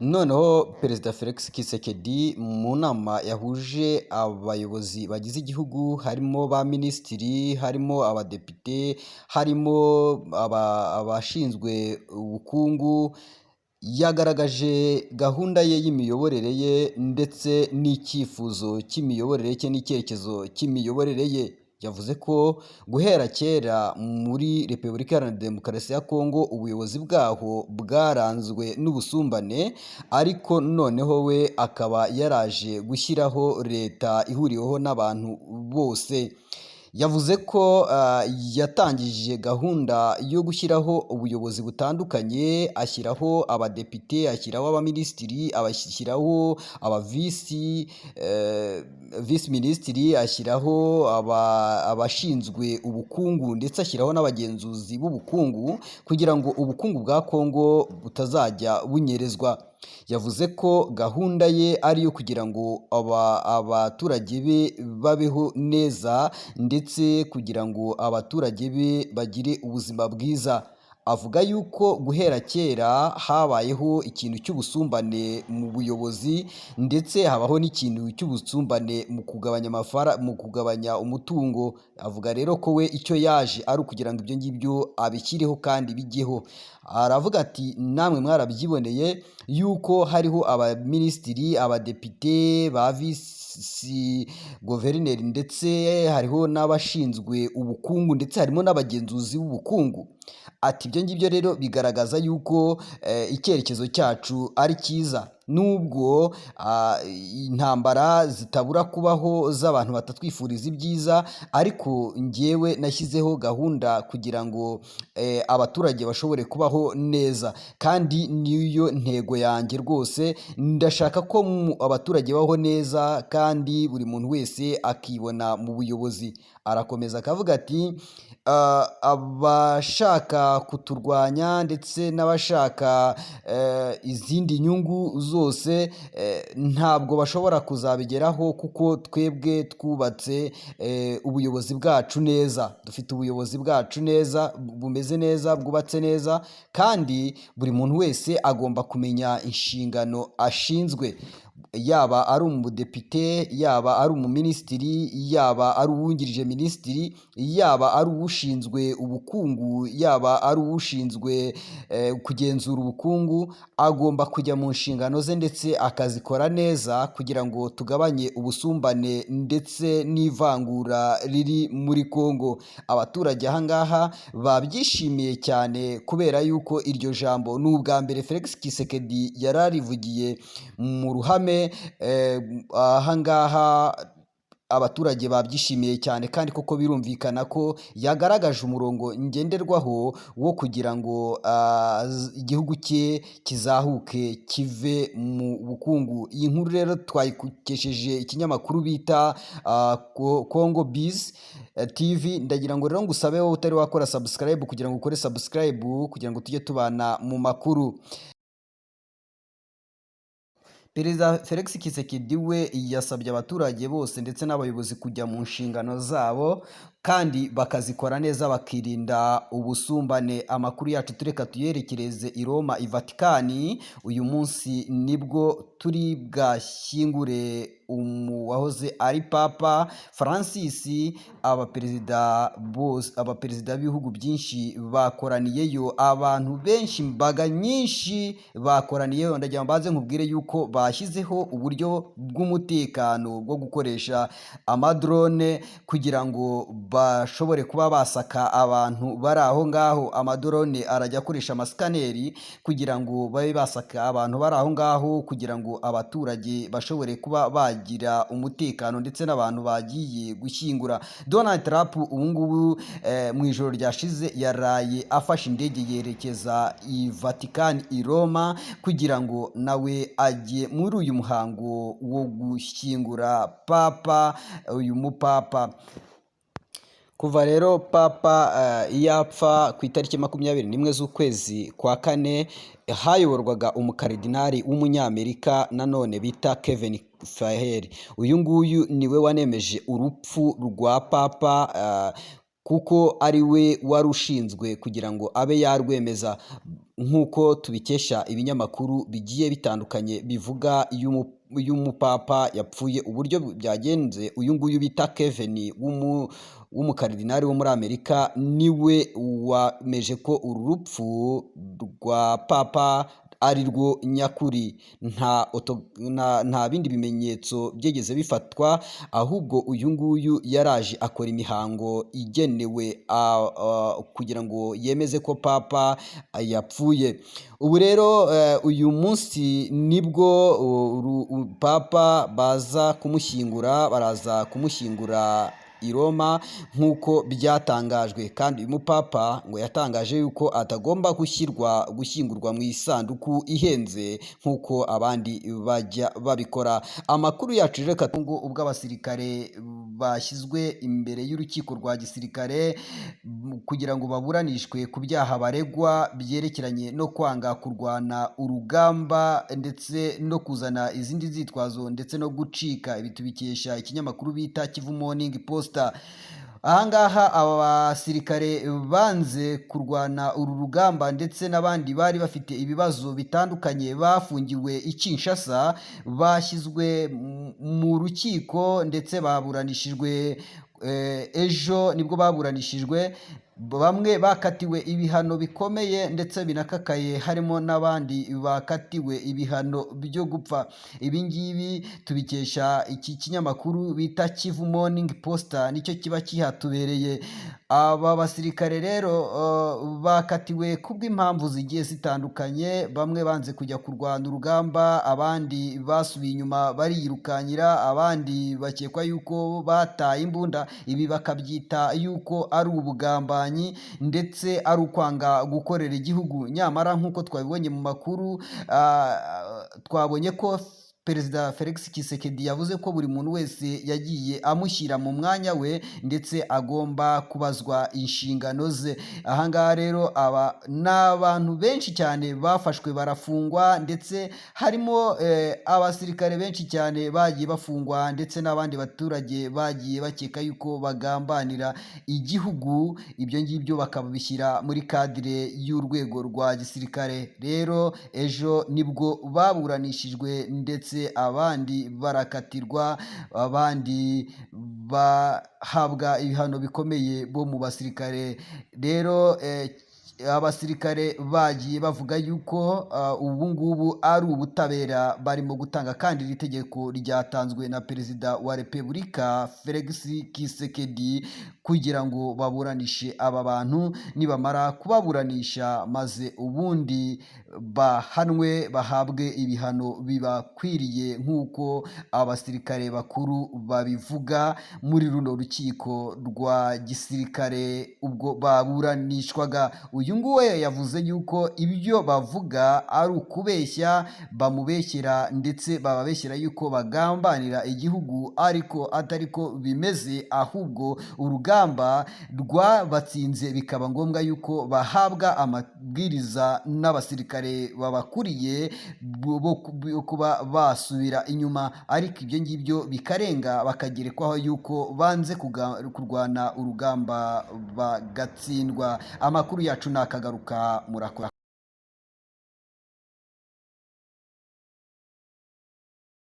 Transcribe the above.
Noneho Perezida Felix Tshisekedi mu nama yahuje abayobozi bagize igihugu harimo ba minisitiri, harimo abadepite, harimo abashinzwe ubukungu, yagaragaje gahunda ye y'imiyoborere ye ndetse n'icyifuzo cy'imiyoborere cye n'icyerekezo cy'imiyoborere ye. Yavuze ko guhera kera muri Repubulika Iharanira Demokarasi ya Kongo ubuyobozi bwaho bwaranzwe n'ubusumbane, ariko noneho we akaba yaraje gushyiraho leta ihuriweho n'abantu bose. Yavuze ko yatangije gahunda yo gushyiraho ubuyobozi butandukanye, ashyiraho abadepite, ashyiraho abaminisitiri, ashyiraho visi minisitiri, ashyiraho abashinzwe ubukungu ndetse ashyiraho n'abagenzuzi b'ubukungu kugira ngo ubukungu bwa Kongo butazajya bunyerezwa. Yavuze ko gahunda ye ari iyo kugira ngo abaturage be babeho neza ndetse kugira ngo abaturage be bagire ubuzima bwiza. Avuga yuko guhera kera habayeho ikintu cy'ubusumbane mu buyobozi ndetse habaho n'ikintu cy'ubusumbane mu kugabanya umutungo. Avuga rero ko we icyo yaje ari ukugira ngo ibyo ngibyo abishyireho kandi bijyeho. Aravuga ati namwe mwarabyiboneye yuko hariho abaminisitiri, abadepite, ba visi guverineri ndetse hariho n'abashinzwe ubukungu ndetse harimo n'abagenzuzi b'ubukungu. Ati ibyo ngibyo rero bigaragaza yuko icyerekezo cyacu ari cyiza, nubwo intambara zitabura kubaho z'abantu batatwifuriza ibyiza, ariko njyewe nashyizeho gahunda kugira ngo abaturage bashobore kubaho neza, kandi niyo ntego yanjye rwose. Ndashaka ko abaturage babaho neza kandi buri muntu wese akibona mu buyobozi. Arakomeza akavuga ati abashaka kuturwanya ndetse n'abashaka izindi nyungu zose ntabwo bashobora kuzabigeraho, kuko twebwe twubatse ubuyobozi bwacu neza. Dufite ubuyobozi bwacu neza, bumeze neza, bwubatse neza, kandi buri muntu wese agomba kumenya inshingano ashinzwe, yaba ari umudepite, yaba ari umuminisitiri, yaba ari uwungirije minisitiri, yaba ari ushinzwe ubukungu, yaba ari ushinzwe kugenzura ubukungu. Agomba kujya mu nshingano ze ndetse akazikora neza kugira ngo tugabanye ubusumbane ndetse n'ivangura riri muri Kongo. Abaturage aha ngaha babyishimiye cyane kubera yuko iryo jambo ni ubwa mbere Felix Tshisekedi yari arivugiye mu ruhame. Aha ngaha abaturage babyishimiye cyane, kandi koko birumvikana ko yagaragaje umurongo ngenderwaho wo kugira ngo igihugu cye kizahuke kive mu bukungu. Iyi nkuru rero twayikesheje ikinyamakuru bita Congo Biz TV. Ndagira ngo rero ngusabe wowe utari wakora subscribe kugira ngo ukore subscribe kugira ngo tujye tubana mu makuru. Perezida Felix Tshisekedi we yasabye abaturage bose ndetse n'abayobozi kujya mu nshingano zabo kandi bakazikora neza bakirinda ubusumbane. Amakuru yacu tureka tuyerekereze i Roma, i Vatikani. Uyu munsi nibwo turi bwashyingure wahoze ari Papa Francis. Abaperezida b'ibihugu byinshi bakoraniyeyo, abantu benshi, imbaga nyinshi bakoraniyeyo. Ndagira ngo mbanze nkubwire yuko bashyizeho uburyo bw'umutekano bwo gukoresha amadrone kugira ngo bashobore kuba basaka abantu bari aho ngaho. Amadrone arajya akoresha amasikaneri kugira ngo babe basaka abantu bari aho ngaho, kugira ngo abaturage bashobore kuba bagira umutekano ndetse n'abantu bagiye gushyingura. Donald Trump ubu ngubu mu ijoro ryashize yaraye afashe indege yerekeza i Vatikani, i Roma, kugira ngo nawe ajye muri uyu muhango wo gushyingura Papa, uyu mupapa. Kuva rero Papa yapfa ku itariki 21 z'ukwezi kwa kane, hayoborwaga umukaridinari w'umunyamerika nanone bita Kevin Fahey. Uyu nguyu niwe wanemeje urupfu rwa Papa kuko ari we wari ushinzwe kugira ngo abe yarwemeza, nk'uko tubikesha ibinyamakuru bigiye bitandukanye bivuga iyo umupapa yapfuye uburyo byagenze. Uyu nguyu bita Kevin w'umukaridinali wo muri Amerika niwe wameje ko uru rupfu rwa papa ari rwo nyakuri, nta bindi bimenyetso byigeze bifatwa, ahubwo uyu nguyu yaraje akora imihango igenewe kugira ngo yemeze ko papa yapfuye. Ubu rero uyu munsi nibwo papa baraza kumushyingura i Roma nk'uko byatangajwe, kandi uyu mupapa ngo yatangaje yuko atagomba gushyingurwa mu isanduku ihenze nk'uko abandi bajya babikora. Amakuru yacu reka ubwo abasirikare bashyizwe imbere y'urukiko rwa gisirikare kugira ngo baburanishwe ku byaha baregwa byerekeranye no kwanga kurwana urugamba ndetse no kuzana izindi nzitwazo ndetse no gucika. Ibi tubikesha ikinyamakuru bita Kivu Morning Post. Ahangaha aba basirikare banze kurwana uru rugamba ndetse n'abandi bari bafite ibibazo bitandukanye bafungiwe i Kinshasa bashyizwe mu rukiko ndetse baburanishijwe ejo nibwo baburanishijwe. Bamwe bakatiwe ibihano bikomeye ndetse binakakaye, harimo n'abandi bakatiwe ibihano byo gupfa. Ibi ngibi tubikesha iki kinyamakuru bita Kivu Morning Post, nicyo kiba kihatubereye. Aba basirikare rero bakatiwe kubw'impamvu zigiye zitandukanye, bamwe banze kujya kurwana urugamba, abandi basubiye inyuma bariyirukanyira, abandi bakekwa yuko bataye imbunda. Ibi bakabyita yuko ari ubugambanyi ndetse ari ukwanga gukorera igihugu. Nyamara nk'uko twabibonye mu makuru, twabonye ko Perezida Felix Tshisekedi yavuze ko buri muntu wese yagiye amushyira mu mwanya we ndetse agomba kubazwa inshingano ze. Ahangaha rero aba ni abantu benshi cyane bafashwe barafungwa, ndetse harimo abasirikare benshi cyane bagiye bafungwa ndetse n'abandi baturage bagiye bakeka yuko bagambanira igihugu. Ibyo ngibyo bakabishyira muri kadire y'urwego rwa gisirikare. Rero ejo nibwo baburanishijwe ndetse abandi barakatirwa, abandi bahabwa ibihano bikomeye bo mu basirikare. Rero abasirikare bagiye bavuga yuko ubu ngubu ari ubutabera barimo gutanga, kandi iri tegeko ryatanzwe na Perezida wa Repubulika Felix Tshisekedi kugira ngo baburanishe aba bantu. Nibamara kubaburanisha maze ubundi bahanwe, bahabwe ibihano bibakwiriye nk'uko abasirikare bakuru babivuga muri runo rukiko rwa gisirikare ubwo baburanishwaga. Uyu nguyu yavuze yuko ibyo bavuga ari ukubeshya, bamubeshyera ndetse bababeshyera yuko bagambanira igihugu, ariko atari ko bimeze, ahubwo urugamba rwabatsinze bikaba ngombwa yuko bahabwa amabwiriza n'abasirikare babakuriye bo kuba basubira inyuma, ariko ibyo ngibyo bikarenga bakagerekwaho yuko banze kurwana urugamba bagatsindwa. Amakuru yacu nakagaruka, murakora.